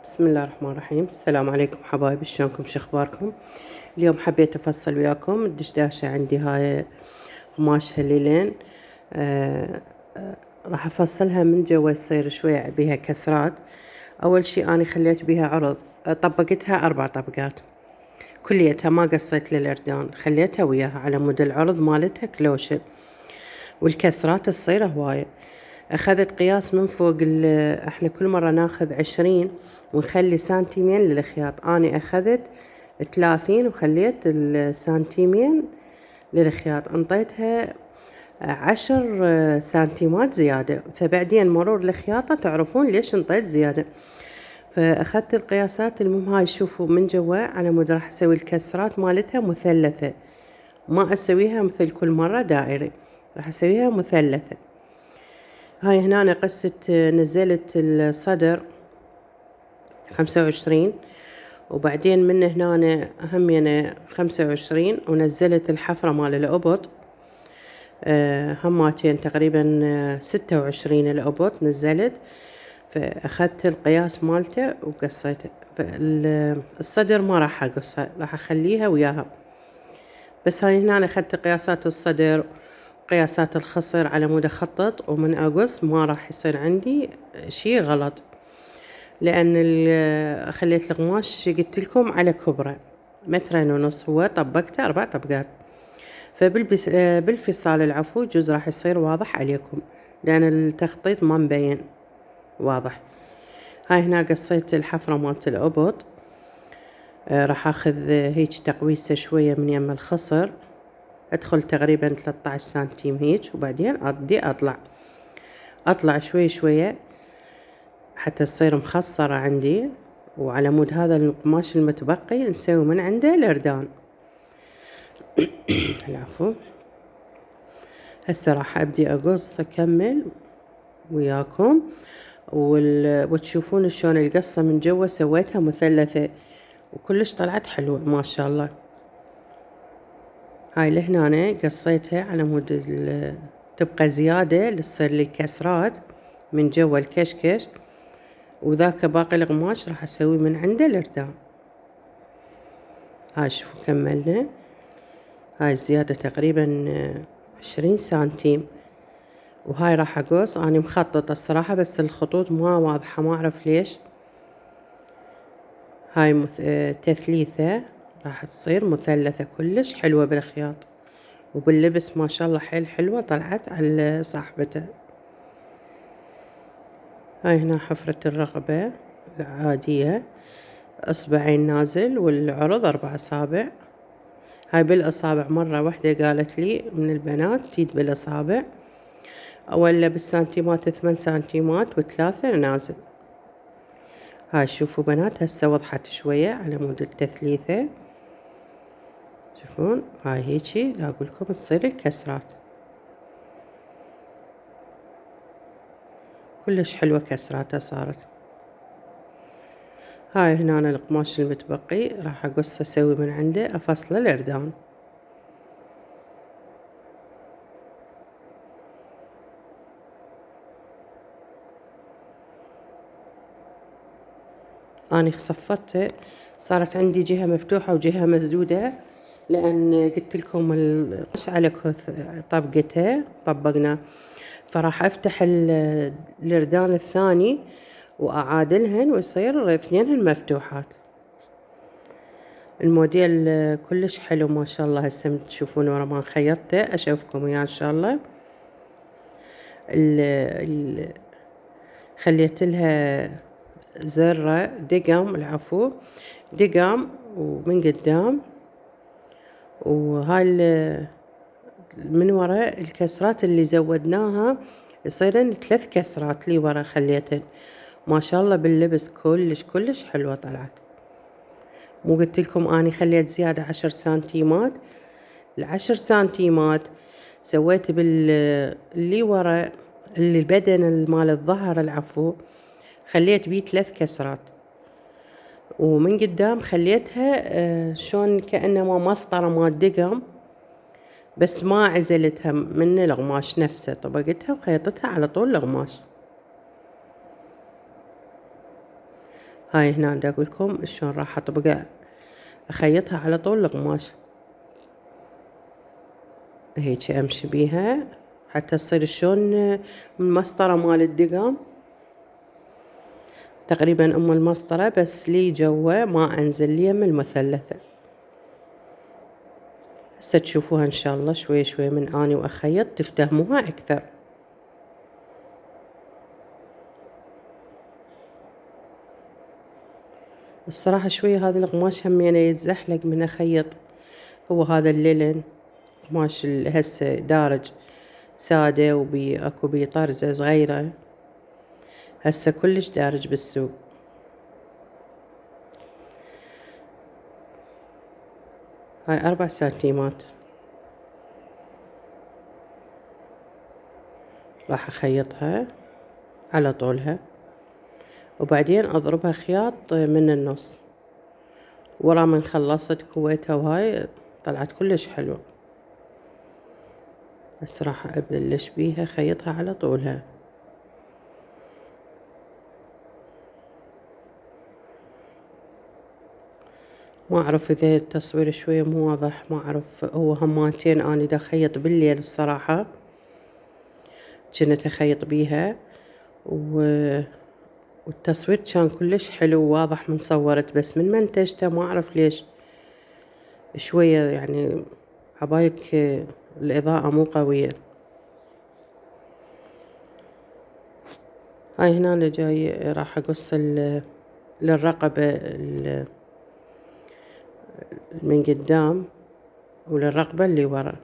بسم الله الرحمن الرحيم. السلام عليكم حبايبي، شلونكم؟ شخباركم؟ اليوم حبيت افصل وياكم الدشداشة. عندي هاي قماش هليلين، آه راح افصلها من جوا يصير شوية بيها كسرات. اول شي اني خليت بيها عرض، طبقتها 4 طبقات كليتها، ما قصيت للاردان، خليتها وياها على مود العرض مالتها كلوشة، والكسرات تصير هواية. أخذت قياس من فوق، احنا كل مرة ناخذ 20 ونخلي سنتيمين للخياط. أنا أخذت 30 وخليت السنتيمين للخياط، انطيتها 10 سنتيمات زيادة، فبعدين مرور الخياطة تعرفون ليش انطيت زيادة. فأخذت القياسات. المهم هاي شوفوا من جوا على مود راح أسوي الكسرات مالتها مثلثة، ما أسويها مثل كل مرة دائري، راح أسويها مثلثة. هاي هنا أنا قصة نزلت الصدر 25، وبعدين من هنا أنا همينة 25، ونزلت الحفرة مال الأبط هماتين تقريبا 26 الأبط نزلت. فأخذت القياس مالته وقصيته. الصدر ما راح أقصها، راح أخليها وياها. بس هاي هنا أنا أخذت قياسات الصدر وقياسات الخصر على مود أخطط، ومن أقص ما راح يصير عندي شي غلط، لأن خليت القماش قلت لكم على كبره 2.5 متر، هو طبقته 4 طبقات. بالفصال العفو جزء راح يصير واضح عليكم، لأن التخطيط ما مبين واضح. هاي هنا قصيت الحفرة مالت الأبط، راح أخذ هيج تقويسة شوية من يم الخصر، أدخل تقريبا 13 سنتيم هيج، وبعدين أبدي أطلع شوي شوية حتى تصير مخصرة عندي. وعلى مود هذا القماش المتبقي نسوي من عنده الأردان. العفو. هسه راح أبدي أقص أكمل وياكم، وتشوفون شلون القصة من جوا سويتها مثلثة، وكلش طلعت حلوة ما شاء الله. هاي لهنا أنا قصيتها على مود تبقى زيادة لتصير لي كسرات من جوا الكشكش، وذاك باقي القماش راح أسوي من عنده الأردان. هاي شوفوا كملنا. هاي الزيادة تقريبا 20 سنتيم، وهاي راح أقص. أنا مخططة الصراحة بس الخطوط ما واضحة، ما أعرف ليش. هاي تثليثة راح تصير مثلثة، كلش حلوة بالخياط وباللبس ما شاء الله حيل حلوة طلعت على صاحبته. هاي هنا حفرة الرقبة العادية، أصبعين نازل والعرض 4 أصابع. هاي بالأصابع، مرة واحدة قالت لي من البنات تيد بالأصابع، ولا بالسنتيمات 8 سنتيمات و3 نازل. هاي شوفوا بنات هسه وضحت شوية على مود التثليثة، شوفون هاي هيجي دا أقولكم تصير الكسرات كلش حلوة، كسراتها صارت. هاي هنا أنا القماش المتبقي راح أقص أسوي من عنده أفصل الأردان. أنا صفطته، صارت عندي جهة مفتوحة وجهة مسدودة، لأن قلت لكم القش على طبقته طبقنا، فراح أفتح الأردان الثاني وأعادلهن ويصير اثنينهن مفتوحات. الموديل كلش حلو ما شاء الله. هسه تشوفون ورا ما خيطته أشوفكم وياه إن شاء الله. خليت لها زرة دقم، العفو دقم ومن قدام، وهاي من ورا الكسرات اللي زودناها يصيرن 3 كسرات لي ورا خليتن ما شاء الله باللبس كلش كلش حلوة طلعت. مو قلت لكم اني خليت زيادة 10 سنتيمات؟ ال10 سنتيمات سويت اللي ورا اللي البدن مال الظهر العفو، خليت بيه 3 كسرات، ومن قدام خليتها شلون كأنما مسطرة مال دقم، بس ما عزلتها من القماش نفسه، طبقتها وخيطتها على طول القماش. هاي هنا دا اقول لكم شلون راح اطبقها، اخيطها على طول القماش هيك امشي بيها حتى تصير شلون من المسطرة مال الدقم تقريبا المسطرة، بس لي جوا ما انزل لي من المثلثة. هسه تشوفوها ان شاء الله شوي شوي من اني واخيط تفتهموها اكثر. الصراحة شوية هذا القماش همينه يتزحلق من اخيط، هو هذا الليلن قماش هسه دارج سادة اكو بيه طرزة صغيرة، هسه كلش دارج بالسوق. هاي 4 سنتيمات راح اخيطها على طولها، وبعدين اضربها خياط من النص. ورا من خلصت كويتها وهاي طلعت كلش حلوة. بس راح ابلش بيها خيطها على طولها. ما اعرف اذا التصوير شوية مو واضح، ما اعرف، هو هماتين اني دا اخيط بالليل الصراحة، كنت اخيط بيها والتصوير كان كلش حلو وواضح من صورت، بس من منتجته ما اعرف ليش شوية يعني عبايك الاضاءة مو قوية. هاي هنا أنا جاي راح اقص للرقبة من قدام وللرقبة اللي ورا،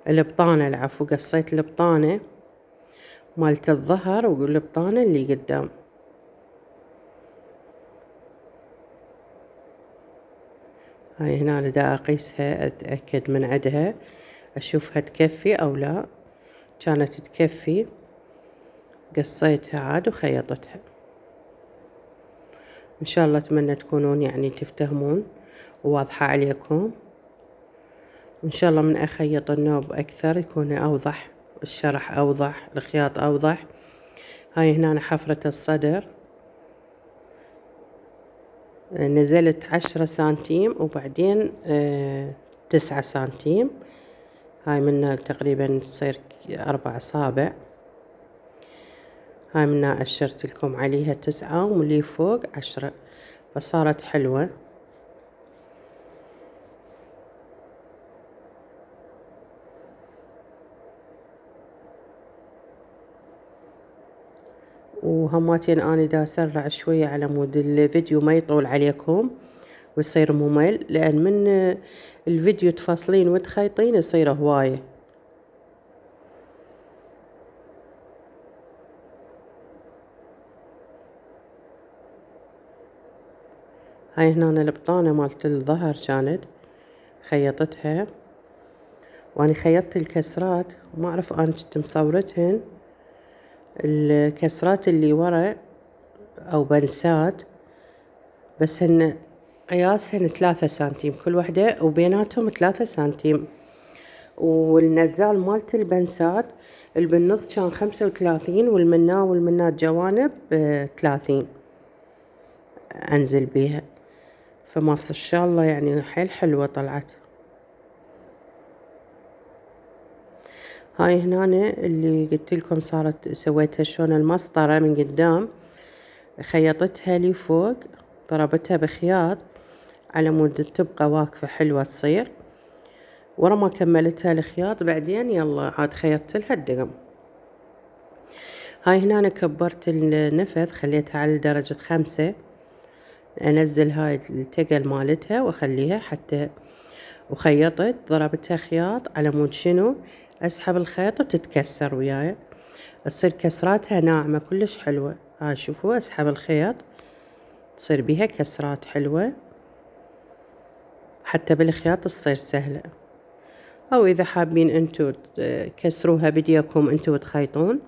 البطانة العفو، قصيت البطانة مالت الظهر والبطانة اللي قدام. هاي هنا أنا دا أقيسها أتأكد من عدها أشوفها تكفي أو لا، كانت تكفي قصيتها عاد وخيطتها. إن شاء الله أتمنى تكونون يعني تفتهمون وواضحة عليكم، وإن شاء الله من أخيط النوب أكثر يكون أوضح، الشرح أوضح، الخياط أوضح. هاي هنا حفرة الصدر نزلت 10 سنتيم وبعدين 9 سنتيم، هاي منها تقريبا تصير 4 أصابع. هاي منها أشرت لكم عليها 9 واللي فوق 10، فصارت حلوة. وهماتين أنا دا أسرع شوية على مود الفيديو ما يطول عليكم ويصير ممل، لأن من الفيديو تفصلين وتخيطين يصير هواية. هاي هنا البطانة مالت الظهر كانت خيطتها، وأنا خيطت الكسرات وما أعرف أنا كنت مصورتهن الكسرات اللي ورا أو بنسات، بس هن قياسهن 3 سنتيم كل وحدة وبيناتهم 3 سنتيم، والنزال مالت البنسات اللي بالنص كان 35 والمنات جوانب 30 أنزل بيها، فما إن شاء الله يعني حيل حلوة طلعت. هاي هنا اللي قلت لكم صارت سويتها شلون المسطرة من قدام، خيطتها لي فوق ضربتها بخياط على مود تبقى واقفة حلوة تصير. ورا ما كملتها الخياط بعدين يلا عاد خيطت لها الدقم. هاي هنا كبرت النفذ خليتها على درجة 5، انزل هاي التقل مالتها واخليها حتى، وخيطت ضربتها خياط على مود شنو اسحب الخيط وتتكسر وياي، تصير كسراتها ناعمة كلش حلوة. هاي شوفوا اسحب الخيط تصير بيها كسرات حلوة، حتى بالخياط تصير سهلة. او اذا حابين انتو تكسروها بديكم انتو تخيطون،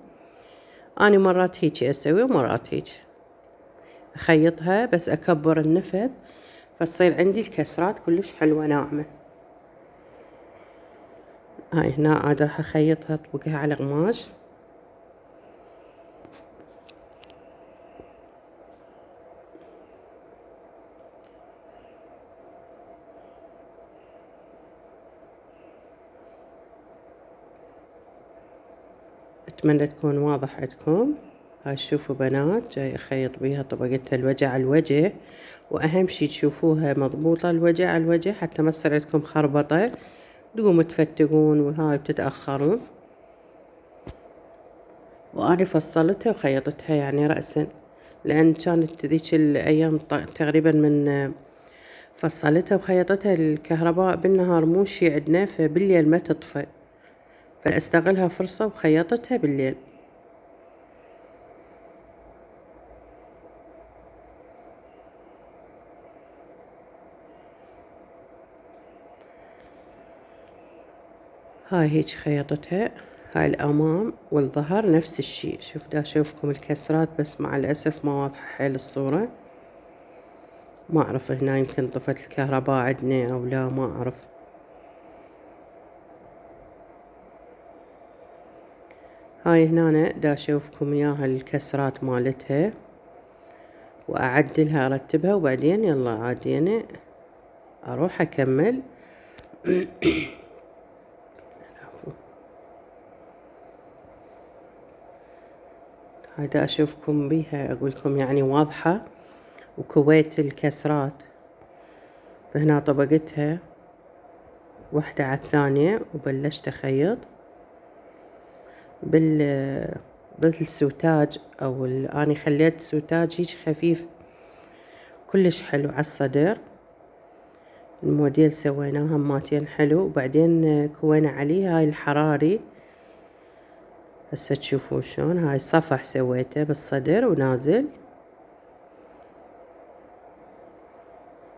اني مرات هيجي اسوي ومرات هيجي اخيطها بس اكبر النفذ فتصير عندي الكسرات كلش حلوة ناعمة. هاي هنا عاد راح اخيطها اطبقها على قماش. أتمنى تكون واضح عندكم. هاي شوفوا بنات جاي أخيط بيها طبقتها الوجه على الوجه، وأهم شي تشوفوها مضبوطة الوجه على الوجه حتى ما تصير عندكم خربطة تقوموا تفتقون وهاي بتتأخرون. وأنا فصلتها وخيطتها يعني رأسا، لأن كانت ذيك الأيام تقريبا من فصلتها وخيطتها الكهرباء بالنهار مو شي عندنا، فبالليل ما تطفى، فاستغلها فرصة وخيطتها بالليل. هاي هيج خيطتها. هاي الأمام والظهر نفس الشي. شوف دا أشوفكم الكسرات بس مع الأسف ما واضحة حيل الصورة، ما أعرف هنا يمكن طفت الكهرباء عندنا أو لا ما أعرف. هاي هنا دا أشوفكم إياها الكسرات مالتها وأعدلها أرتبها، وبعدين يلا عادي أنا أروح أكمل. هاي دا أشوفكم بيها أقولكم يعني واضحة، وكويت الكسرات. فهنا طبقتها واحدة على الثانية وبلشت أخيط بالسوتاج أو أنا خليت سوتاج هيج خفيف كلش حلو على الصدر. الموديل سويناها ماتين حلو، وبعدين كوينا عليه هاي الحراري. هسه تشوفون شلون هاي صفح سويته بالصدر ونازل،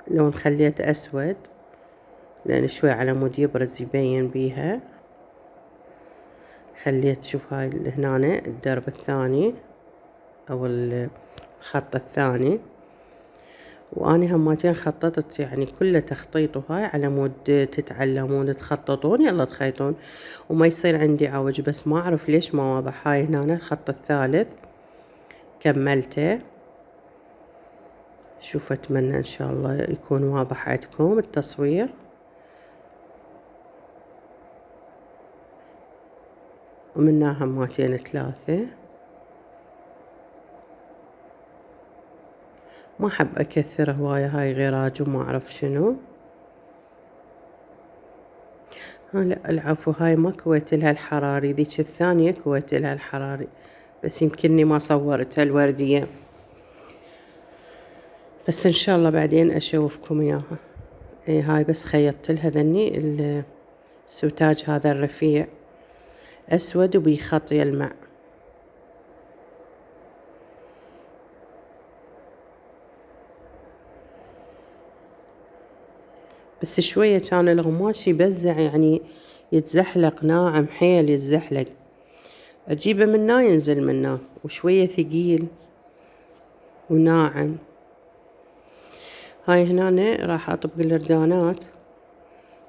لون خليته أسود لأن شوي على مود يبرز يبين بيها. خليت شوف هاي هنا الدرب الثاني أو الخط الثاني، وأنا هماتين خططت يعني كله تخطيط، وهاي على مود تتعلمون تخططون يلا تخيطون وما يصير عندي عوج، بس ما أعرف ليش ما واضح. هاي هنا الخط الثالث كملته. شوف أتمنى إن شاء الله يكون واضح عندكم التصوير. ومنها هماتين ثلاثة. ما أحب أكثر هواية هاي غراج وما أعرف شنو. لا العفو، هاي ما كويت لها الحراري، ذيك الثانية كويت لها الحراري، بس يمكنني ما صورتها الوردية، بس إن شاء الله بعدين أشوفكم إياها. هاي بس خيطت لها ذني السوتاج هذا الرفيع أسود وبيخط يلمع. بس شوية كان القماش يبزع يعني يتزحلق ناعم حيل يتزحلق، أجيبه منه ينزل منه، وشوية ثقيل وناعم. هاي هنا راح أطبق الردانات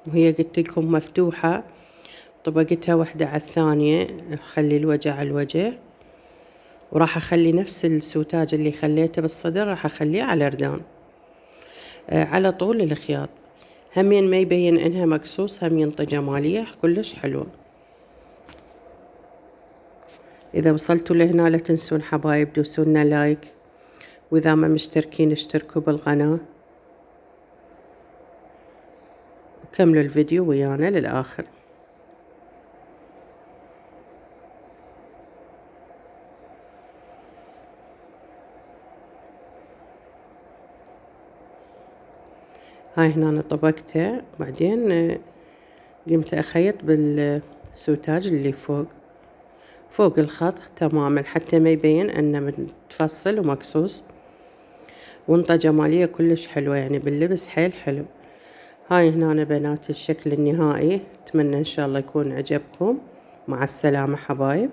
وهي قلت لكم مفتوحة، طبقتها واحدة على الثانية، أخلي الوجه على الوجه، وراح أخلي نفس السوتاج اللي خليته بالصدر راح أخليه على الردان على طول الخياط، همين ما يبين إنها مقصوص، همين طجمالية كلش حلوة. إذا وصلتوا لهنا لا تنسون حبايب دوسولنا لايك، وإذا ما مشتركين اشتركوا بالقناة، وكملوا الفيديو ويانا للآخر. هاي هنا أنا طبقته، بعدين قمت أخيط بالسوتاج اللي فوق الخط تماما حتى ما يبين انه متفصل ومقصوص، وانطة جمالية كلش حلوة يعني باللبس حيل حلو. هاي هنا بنات الشكل النهائي، اتمنى ان شاء الله يكون عجبكم. مع السلامة حبايب.